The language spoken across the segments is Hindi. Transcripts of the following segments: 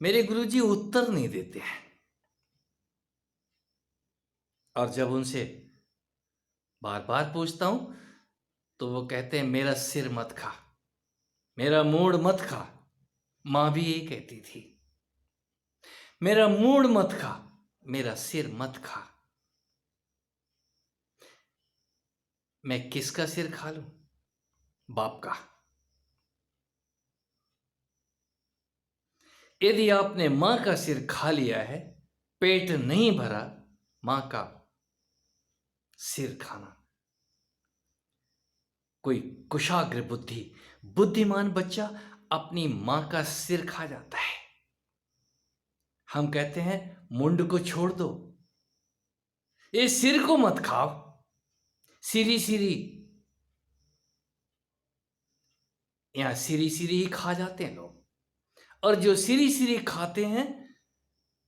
मेरे गुरुजी उत्तर नहीं देते हैं। और जब उनसे बार बार पूछता हूं तो वो कहते हैं मेरा सिर मत खा, मेरा मूड मत खा। मां भी यही कहती थी, मेरा मूड मत खा, मेरा सिर मत खा। मैं किसका सिर खा लूं? बाप का। यदि आपने मां का सिर खा लिया है, पेट नहीं भरा, मां का सिर खाना। कोई कुशाग्र बुद्धि बुद्धिमान बच्चा अपनी मां का सिर खा जाता है। हम कहते हैं मुंड को छोड़ दो, ये सिर को मत खाओ। सिरी सिरी, यहां सिरी सिरी ही खा जाते हैं लोग। और जो सिरी सिरी खाते हैं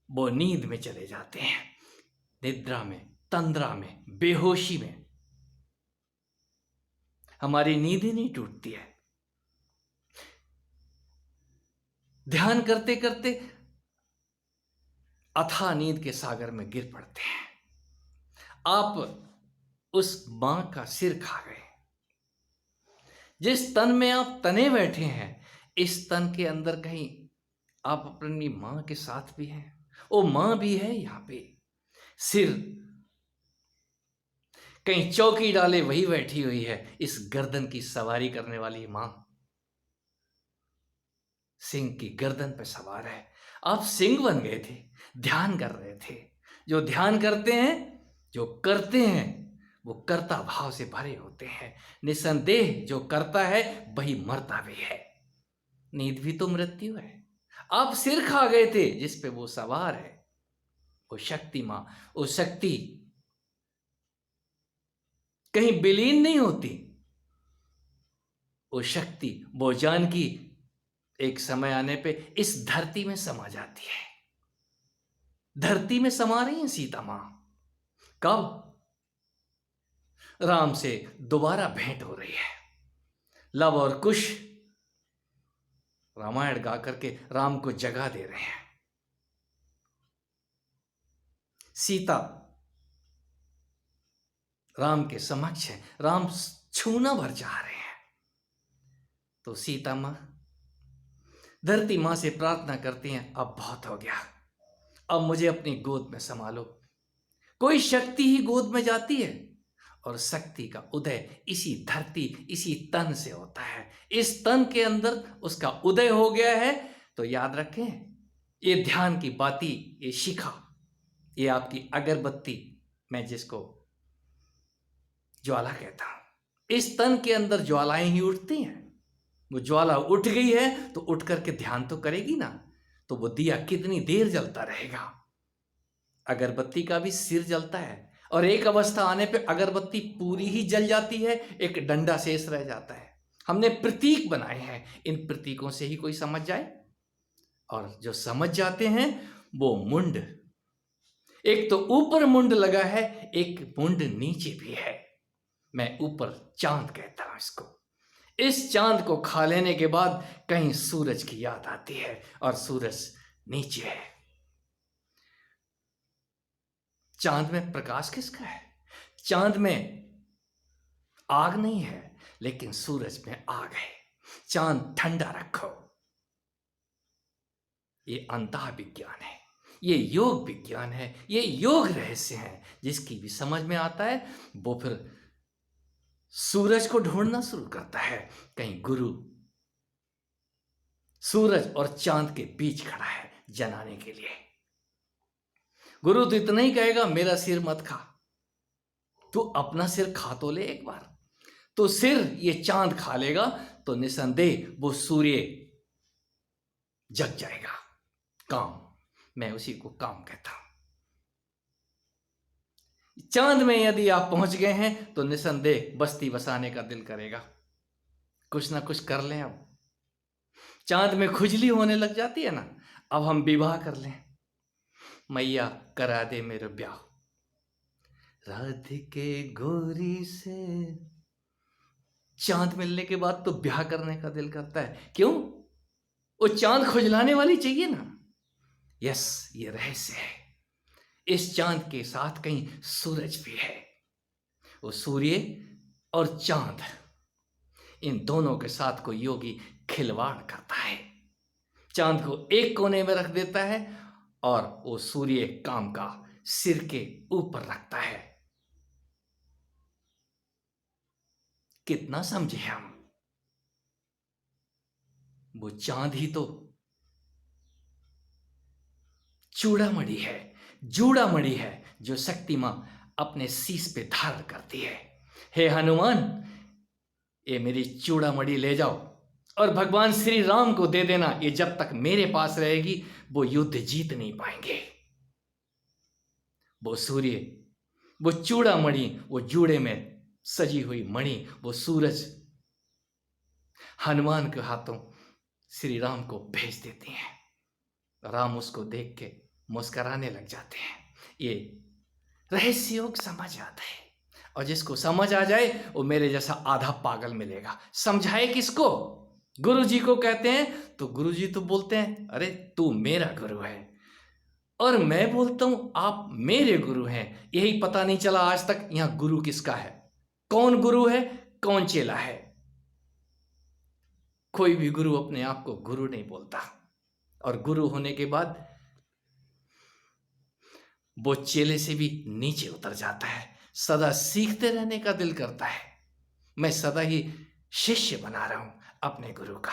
वो नींद में चले जाते हैं, निद्रा में, तंद्रा में, बेहोशी में। हमारी नींद ही नहीं टूटती है। ध्यान करते करते अथाह नींद के सागर में गिर पड़ते हैं। आप उस मां का सिर खा गए। जिस तन में आप तने बैठे हैं, इस तन के अंदर कहीं आप अपनी मां के साथ भी हैं। वो मां भी है यहां पे। सिर कहीं चौकी डाले वही बैठी हुई है, इस गर्दन की सवारी करने वाली मां सिंह की गर्दन पे सवार है। आप सिंह बन गए थे, ध्यान कर रहे थे। जो ध्यान करते हैं, जो करते हैं, वो कर्ता भाव से भरे होते हैं। निसंदेह जो करता है वही मरता भी है। नींद भी तो मृत्यु है। आप सिर खा गए थे जिस पे वो सवार है, वो शक्ति मां, वो शक्ति कहीं विलीन नहीं होती। वो शक्ति, वो जानकी एक समय आने पे इस धरती में समा जाती है। धरती में समा रही है सीता मां। कब? राम से दोबारा भेंट हो रही है। लव और कुश रामायण गा करके राम को जगा दे रहे हैं। सीता राम के समक्ष है, राम छूना भर चाह रहे हैं। तो सीता मां धरती मां से प्रार्थना करती हैं, अब बहुत हो गया, अब मुझे अपनी गोद में संभालो। कोई शक्ति ही गोद में जाती है और शक्ति का उदय इसी धरती, इसी तन से होता है। इस तन के अंदर उसका उदय हो गया है। तो याद रखें, ये ध्यान की बाती, ये शिखा, ये आपकी अगरबत्ती, मैं जिसको ज्वाला कहता हूं, इस तन के अंदर ज्वालाएं ही उठती हैं। वो ज्वाला उठ गई है तो उठ करके ध्यान तो करेगी ना। तो वो दिया कितनी देर जलता रहेगा। अगरबत्ती का भी सिर जलता है और एक अवस्था आने पे अगरबत्ती पूरी ही जल जाती है, एक डंडा शेष रह जाता है। हमने प्रतीक बनाए हैं, इन प्रतीकों से ही कोई समझ जाए। और जो समझ जाते हैं वो मुंड, एक तो ऊपर मुंड लगा है, एक मुंड नीचे भी है। मैं ऊपर चांद कहता हूं इसको। इस चांद को खा लेने के बाद कहीं सूरज की याद आती है और सूरज नीचे है। चांद में प्रकाश किसका है? चांद में आग नहीं है, लेकिन सूरज में आग है। चांद ठंडा रखो। ये अंतः विज्ञान है, ये योग विज्ञान है, ये योग रहस्य है। जिसकी भी समझ में आता है वो फिर सूरज को ढूंढना शुरू करता है। कहीं गुरु सूरज और चांद के बीच खड़ा है जनाने के लिए। गुरु तो इतना ही कहेगा, मेरा सिर मत खा, तू अपना सिर खा तो ले एक बार। तो सिर ये चांद खा लेगा तो निसंदेह वो सूर्य जग जाएगा। काम, मैं उसी को काम कहता हूं। चांद में यदि आप पहुंच गए हैं तो निसंदेह बस्ती बसाने का दिल करेगा। कुछ ना कुछ कर लें। अब चांद में खुजली होने लग जाती है ना, अब हम विवाह कर लें। मैया करा दे मेरे ब्याह, राधिके गोरी से। चांद मिलने के बाद तो ब्याह करने का दिल करता है। क्यों? वो चांद खुजलाने वाली चाहिए ना। यस, ये रहस्य है। इस चांद के साथ कहीं सूरज भी है। वो सूर्य और चांद, इन दोनों के साथ कोई योगी खिलवाड़ करता है। चांद को एक कोने में रख देता है और वो सूर्य काम का सिर के ऊपर रखता है। कितना समझे हम? वो चांद ही तो चूड़ामणि है, जूड़ामणि है, जो शक्ति मां अपने शीश पे धारण करती है। हे हनुमान, ये मेरी चूड़ामणि ले जाओ और भगवान श्री राम को दे देना। ये जब तक मेरे पास रहेगी वो युद्ध जीत नहीं पाएंगे। वो सूर्य, वो चूड़ामणि, वो जूड़े में सजी हुई मणि, वो सूरज हनुमान के हाथों श्री राम को भेज देती हैं। राम उसको देख के मुस्कराने लग जाते हैं। ये रहस्य योग समझ आता है, और जिसको समझ आ जाए वो मेरे जैसा आधा पागल मिलेगा। समझाए किसको? गुरु जी को कहते हैं तो गुरु जी तो बोलते हैं अरे तू मेरा गुरु है, और मैं बोलता हूं आप मेरे गुरु हैं। यही पता नहीं चला आज तक यहां गुरु किसका है, कौन गुरु है, कौन चेला है। कोई भी गुरु अपने आप को गुरु नहीं बोलता, और गुरु होने के बाद वो चेले से भी नीचे उतर जाता है। सदा सीखते रहने का दिल करता है। मैं सदा ही शिष्य बना रहा हूं अपने गुरु का।